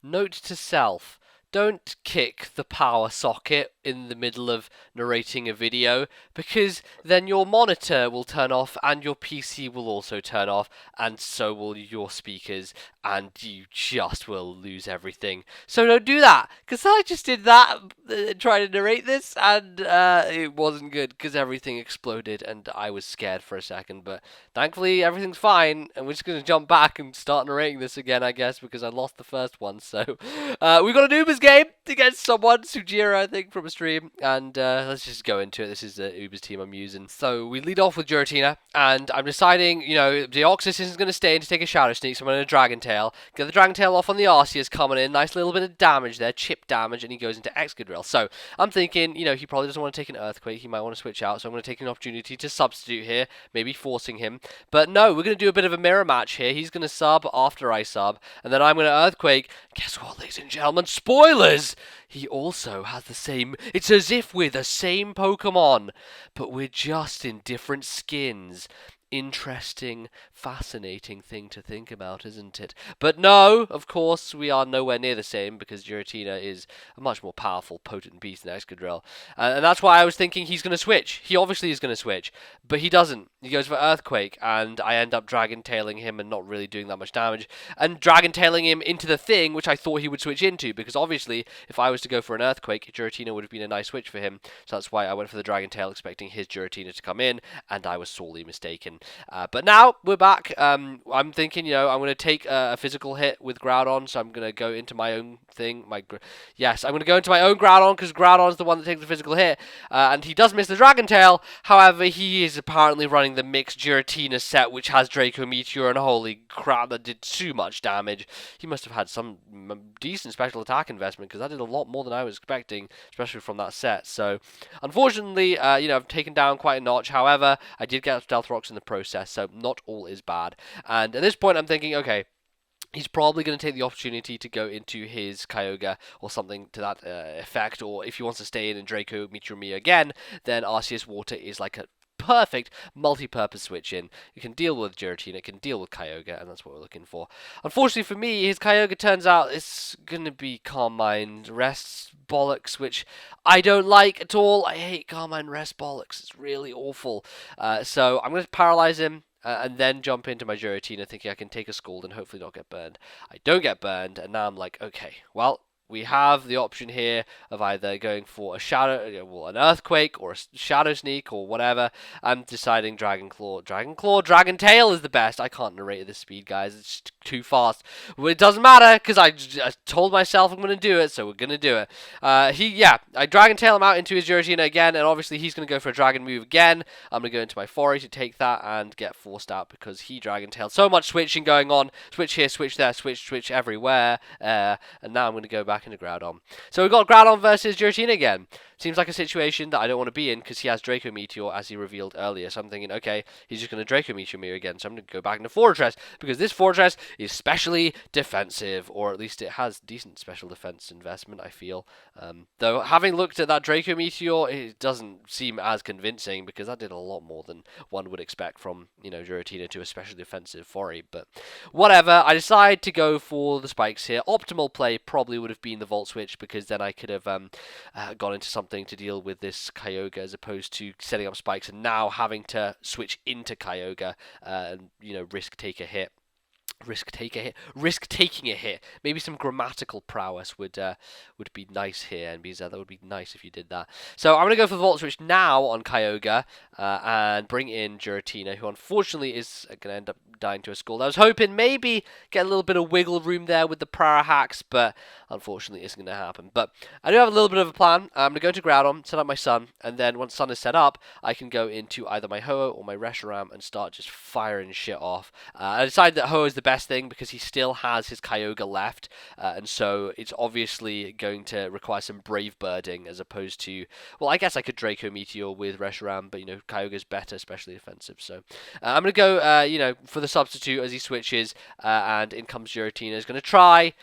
Note to self. Don't kick the power socket in the middle of narrating a video, because then your monitor will turn off and your PC will also turn off, and so will your speakers, and you just will lose everything. So don't do that, because I just did that trying to narrate this, and it wasn't good because everything exploded and I was scared for a second. But thankfully everything's fine, and we're just going to jump back and start narrating this again, I guess, because I lost the first one. So we got an Ubers game against someone, Soujirou, I think, from a stream, and let's just go into it. This is the Ubers team I'm using. So we lead off with Giratina, and I'm deciding, Deoxys isn't going to stay in to take a Shadow Sneak, so I'm going to Dragon Tail. Get the Dragon Tail off on the Arceus coming in. Nice little bit of damage there, chip damage, and he goes into Excadrill. So I'm thinking, he probably doesn't want to take an Earthquake. He might want to switch out, so I'm going to take an opportunity to substitute here, maybe forcing him. But no, we're going to do a bit of a mirror match here. He's going to sub after I sub, and then I'm going to Earthquake. Guess what, ladies and gentlemen? Spoilers! He also has the same... It's as if we're the same Pokemon, but we're just in different skins. Interesting, fascinating thing to think about, isn't it? But no, of course, we are nowhere near the same, because Giratina is a much more powerful, potent beast than Excadrill. And that's why I was thinking he's going to switch. He obviously is going to switch, but he doesn't. He goes for Earthquake, and I end up Dragon Tailing him and not really doing that much damage, and Dragon Tailing him into the thing which I thought he would switch into, because obviously, if I was to go for an Earthquake, Giratina would have been a nice switch for him, so that's why I went for the Dragon Tail, expecting his Giratina to come in, and I was sorely mistaken. But now we're back. I'm thinking, I'm going to take a physical hit with Groudon, so I'm going to go into my own thing. Yes, I'm going to go into my own Groudon, because Groudon's the one that takes the physical hit, and he does miss the Dragon Tail. However, he is apparently running the mixed Giratina set, which has Draco Meteor, and holy crap, that did too much damage. He must have had some decent special attack investment, because that did a lot more than I was expecting, especially from that set. So, unfortunately, I've taken down quite a notch. However, I did get Stealth Rocks in the process, so not all is bad. And at this point, I'm thinking, okay, he's probably going to take the opportunity to go into his Kyogre or something to that effect, or if he wants to stay in and Draco Meteor me again, then Arceus Water is like a perfect multi-purpose switch in. You can deal with Giratina, it can deal with Kyogre, and that's what we're looking for. Unfortunately for me, his Kyogre turns out it's going to be Calm Mind Rest bollocks, which I don't like at all. I hate Calm Mind Rest bollocks. It's really awful. So I'm going to paralyze him. And then jump into my Giratina thinking I can take a Scald and hopefully not get burned. I don't get burned, and now I'm like, okay, well, we have the option here of either going for a an Earthquake, or a Shadow Sneak, or whatever. I'm deciding Dragon Claw. Dragon Claw, Dragon Tail is the best. I can't narrate at this speed, guys. It's too fast. Well, it doesn't matter, because I told myself I'm going to do it, so we're going to do it. I Dragon Tail him out into his Giratina again, and obviously he's going to go for a Dragon move again. I'm going to go into my Foray to take that and get forced out, because he Dragon Tailed. So much switching going on. Switch here, switch there, switch everywhere. And now I'm going to go back into Groudon. So we've got Groudon versus Giratina again. Seems like a situation that I don't want to be in, because he has Draco Meteor, as he revealed earlier. So I'm thinking, okay, he's just going to Draco Meteor me again. So I'm going to go back into Fortress, because this Fortress is specially defensive, or at least it has decent special defense investment, I feel. Though, having looked at that Draco Meteor, it doesn't seem as convincing, because that did a lot more than one would expect from, Giratina to a special defensive Foray. But whatever, I decide to go for the spikes here. Optimal play probably would have been the Volt Switch, because then I could have gone into something to deal with this Kyogre, as opposed to setting up spikes and now having to switch into Kyogre and risk taking a hit. Maybe some grammatical prowess would be nice here, and that would be nice if you did that. So I'm gonna go for the Volt Switch now on Kyogre and bring in Giratina, who unfortunately is gonna end up dying to a Scald. I was hoping maybe get a little bit of wiggle room there with the Power Hacks, but unfortunately isn't gonna happen. But I do have a little bit of a plan. I'm gonna go to Groudon, set up my Sun, and then once Sun is set up, I can go into either my Ho-Oh or my Reshiram and start just firing shit off. I decided that Ho-Oh is the best thing, because he still has his Kyogre left, and so it's obviously going to require some Brave Birding, as opposed to, well, I guess I could Draco Meteor with Reshiram, but Kyogre's better, especially defensive. So I'm gonna go, for the substitute as he switches, and in comes Giratina. Is going to try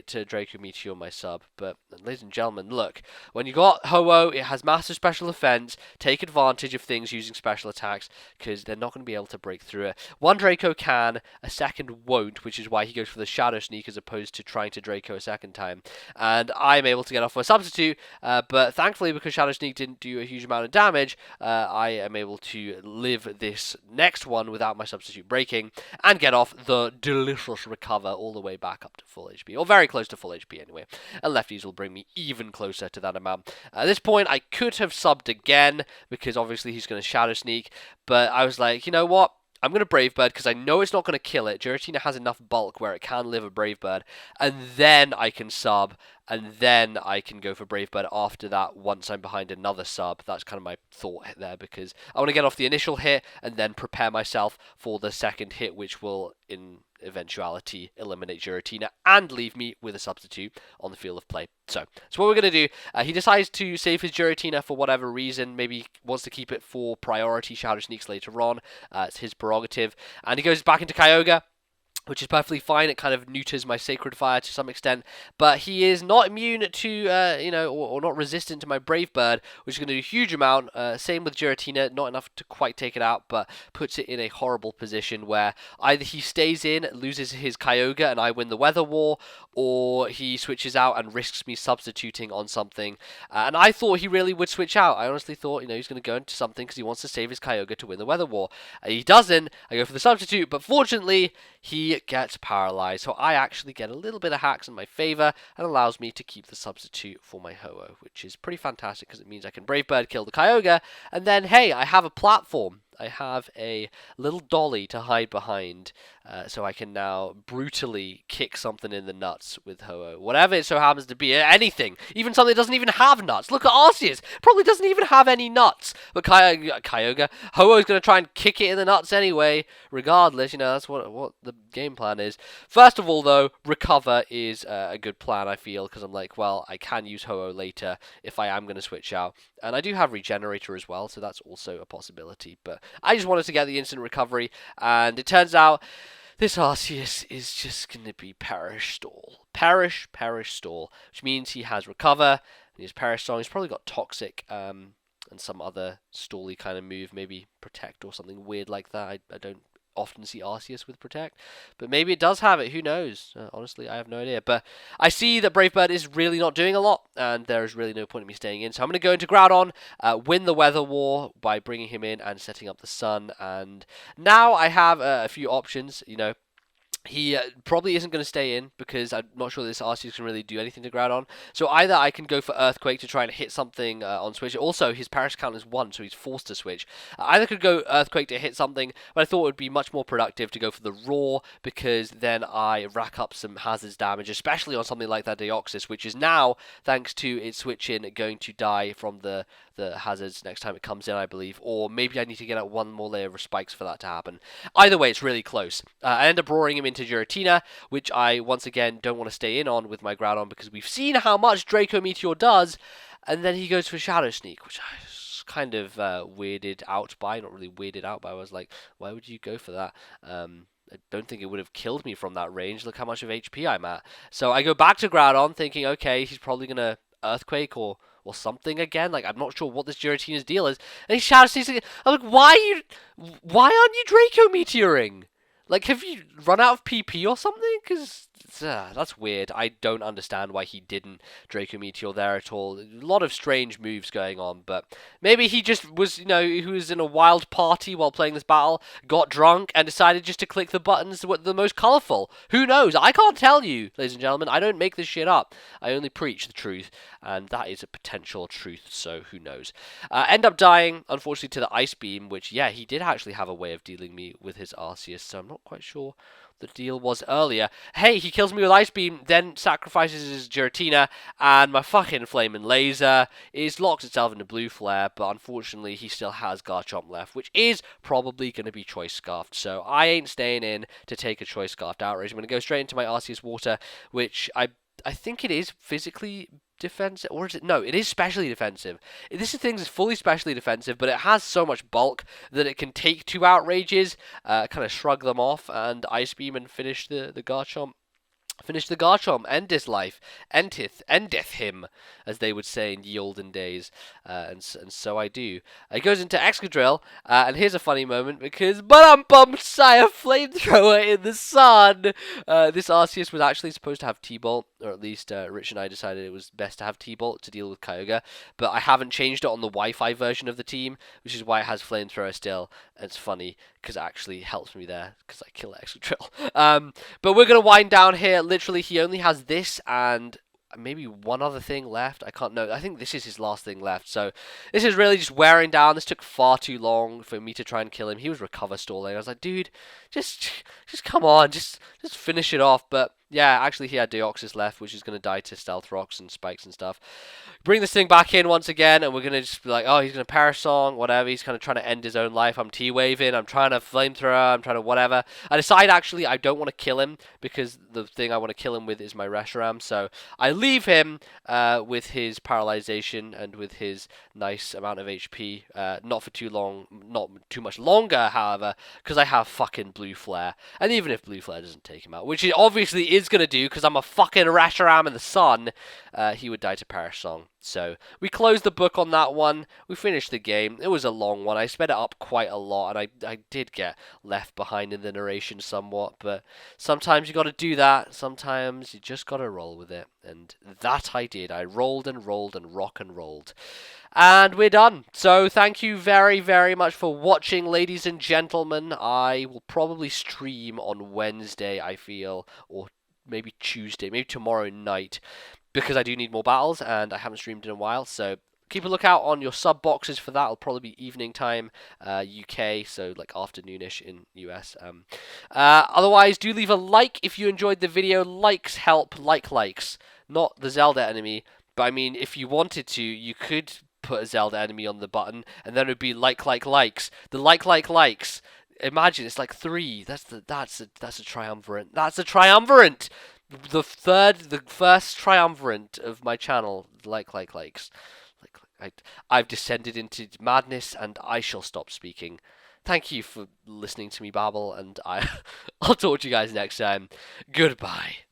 to Draco Meteor my sub. But, ladies and gentlemen, look, when you got Ho-Oh, it has massive special defense. Take advantage of things using special attacks, because they're not going to be able to break through it. One Draco can, a second won't, which is why he goes for the Shadow Sneak as opposed to trying to Draco a second time. And I'm able to get off my substitute, but thankfully, because Shadow Sneak didn't do a huge amount of damage, I am able to live this next one without my substitute breaking, and get off the delicious recover all the way back up to full HP, or very close to full HP anyway, and lefties will bring me even closer to that amount. At this point, I could have subbed again, because obviously he's going to Shadow Sneak, but I was like, you know what? I'm going to Brave Bird because I know it's not going to kill it. Giratina has enough bulk where it can live a Brave Bird, and then I can sub, and then I can go for Brave Bird after that once I'm behind another sub. That's kind of my thought there, because I want to get off the initial hit and then prepare myself for the second hit, which will, in eventuality, eliminate Giratina and leave me with a substitute on the field of play. So that's what we're going to do. He decides to save his Giratina for whatever reason. Maybe he wants to keep it for priority Shadow Sneaks later on. It's his prerogative. And he goes back into Kyogre, which is perfectly fine. It kind of neuters my Sacred Fire to some extent, but he is not immune to, or not resistant to my Brave Bird, which is going to do a huge amount. Same with Giratina, not enough to quite take it out, but puts it in a horrible position where either he stays in, loses his Kyogre, and I win the Weather War, or he switches out and risks me substituting on something. And I thought he really would switch out. I honestly thought, he's going to go into something because he wants to save his Kyogre to win the Weather War. He doesn't. I go for the substitute, but fortunately, he gets paralyzed, so I actually get a little bit of hacks in my favor and allows me to keep the substitute for my Ho-Oh, which is pretty fantastic because it means I can Brave Bird kill the Kyogre, and then hey, I have a platform. I have a little dolly to hide behind, so I can now brutally kick something in the nuts with Ho-Oh. Whatever it so happens to be, anything. Even something that doesn't even have nuts. Look at Arceus. Probably doesn't even have any nuts. But Kyogre, Ho-Oh is going to try and kick it in the nuts anyway. Regardless, that's what the game plan is. First of all, though, recover is a good plan, I feel, because I'm like, well, I can use Ho-Oh later if I am going to switch out. And I do have Regenerator as well, so that's also a possibility. But I just wanted to get the instant recovery, and it turns out this Arceus is just going to be Perish Stall. Perish Stall, which means he has Recover, and he has Perish Stall. He's probably got Toxic, and some other stally kind of move, maybe Protect or something weird like that. I don't often see Arceus with Protect, but maybe it does have it, who knows. Honestly, I have no idea, but I see that Brave Bird is really not doing a lot, and there is really no point in me staying in, so I'm going to go into Groudon, win the Weather War by bringing him in and setting up the Sun, and now I have a few options. He probably isn't going to stay in because I'm not sure this Arceus can really do anything to Groudon. So either I can go for Earthquake to try and hit something on switch. Also, his Perish count is 1, so he's forced to switch. I either could go Earthquake to hit something, but I thought it would be much more productive to go for the Roar because then I rack up some Hazards damage, especially on something like that Deoxys, which is now, thanks to its switch in, going to die from the Hazards next time it comes in, I believe. Or maybe I need to get out one more layer of spikes for that to happen. Either way, it's really close. I end up roaring him into Giratina, which I, once again, don't want to stay in on with my Groudon because we've seen how much Draco Meteor does, and then he goes for Shadow Sneak, which I was kind of weirded out by. Not really weirded out by, I was like, why would you go for that? I don't think it would have killed me from that range. Look how much of HP I'm at. So I go back to Groudon thinking, okay, he's probably going to Earthquake or something again. Like, I'm not sure what this Giratina's deal is. And he Shadow Sneaks again. I'm like, why aren't you Draco Meteoring? Like, have you run out of PP or something? Because that's weird. I don't understand why he didn't Draco Meteor there at all. A lot of strange moves going on, but maybe he just was, he was in a wild party while playing this battle, got drunk, and decided just to click the buttons that were the most colourful. Who knows? I can't tell you, ladies and gentlemen. I don't make this shit up. I only preach the truth, and that is a potential truth, so who knows. End up dying, unfortunately, to the Ice Beam, which, yeah, he did actually have a way of dealing me with his Arceus, so I'm not quite sure the deal was earlier. Hey, he kills me with Ice Beam, then sacrifices his Giratina, and my fucking Flaming Laser locks itself into Blue Flare, but unfortunately he still has Garchomp left, which is probably going to be Choice Scarfed, so I ain't staying in to take a Choice Scarfed Outrage. I'm going to go straight into my Arceus Water, which I think it is physically defensive, or is it? No, it is specially defensive. This thing is fully specially defensive, but it has so much bulk that it can take 2 Outrages, kind of shrug them off, and Ice Beam and finish the Garchomp. Finish the Garchomp, end his life, endeth him, as they would say in ye olden days, and so I do. He goes into Excadrill, and here's a funny moment because Sire Flamethrower in the sun! This Arceus was actually supposed to have T-Bolt, or at least Rich and I decided it was best to have T-Bolt to deal with Kyogre, but I haven't changed it on the Wi-Fi version of the team, which is why it has Flamethrower still, and it's funny because it actually helps me there because I kill Excadrill. But we're going to wind down here. Literally, he only has this and maybe one other thing left. I can't know. I think this is his last thing left. So this is really just wearing down. This took far too long for me to try and kill him. He was recover stalling. I was like, dude, just come on, just finish it off. But yeah, actually he had Deoxys left, which is going to die to Stealth Rocks and Spikes and stuff. Bring this thing back in once again, and we're going to just be like, oh, he's going to Perish Song, whatever. He's kind of trying to end his own life. I'm T-Waving, I'm trying to Flamethrower, I'm trying to whatever. I decide, actually, I don't want to kill him, because the thing I want to kill him with is my Reshiram, so I leave him with his Paralyzation and with his nice amount of HP. Not for too long, not too much longer, however, because I have fucking Blue Flare. And even if Blue Flare doesn't take him out, which it obviously is going to do, because I'm a fucking Reshiram in the sun, he would die to Perish Song. So we closed the book on that one. We finished the game. It was a long one. I sped it up quite a lot, and I did get left behind in the narration somewhat, but sometimes you got to do that. Sometimes you just got to roll with it, and that I did. I rolled and rolled and rock and rolled. And we're done. So thank you very, very much for watching, ladies and gentlemen. I will probably stream on Wednesday, I feel, or maybe Tuesday, maybe tomorrow night, because I do need more battles, and I haven't streamed in a while, so keep a lookout on your sub boxes for that. It'll probably be evening time, UK, so like afternoonish in US. Otherwise, do leave a like if you enjoyed the video. Likes help, likes. Not the Zelda enemy, but I mean, if you wanted to, you could put a Zelda enemy on the button, and then it would be likes. The likes. Imagine, it's like 3. That's a triumvirate. That's a triumvirate! The first triumvirate of my channel, likes. I've descended into madness, and I shall stop speaking. Thank you for listening to me babble, and I'll talk to you guys next time. Goodbye.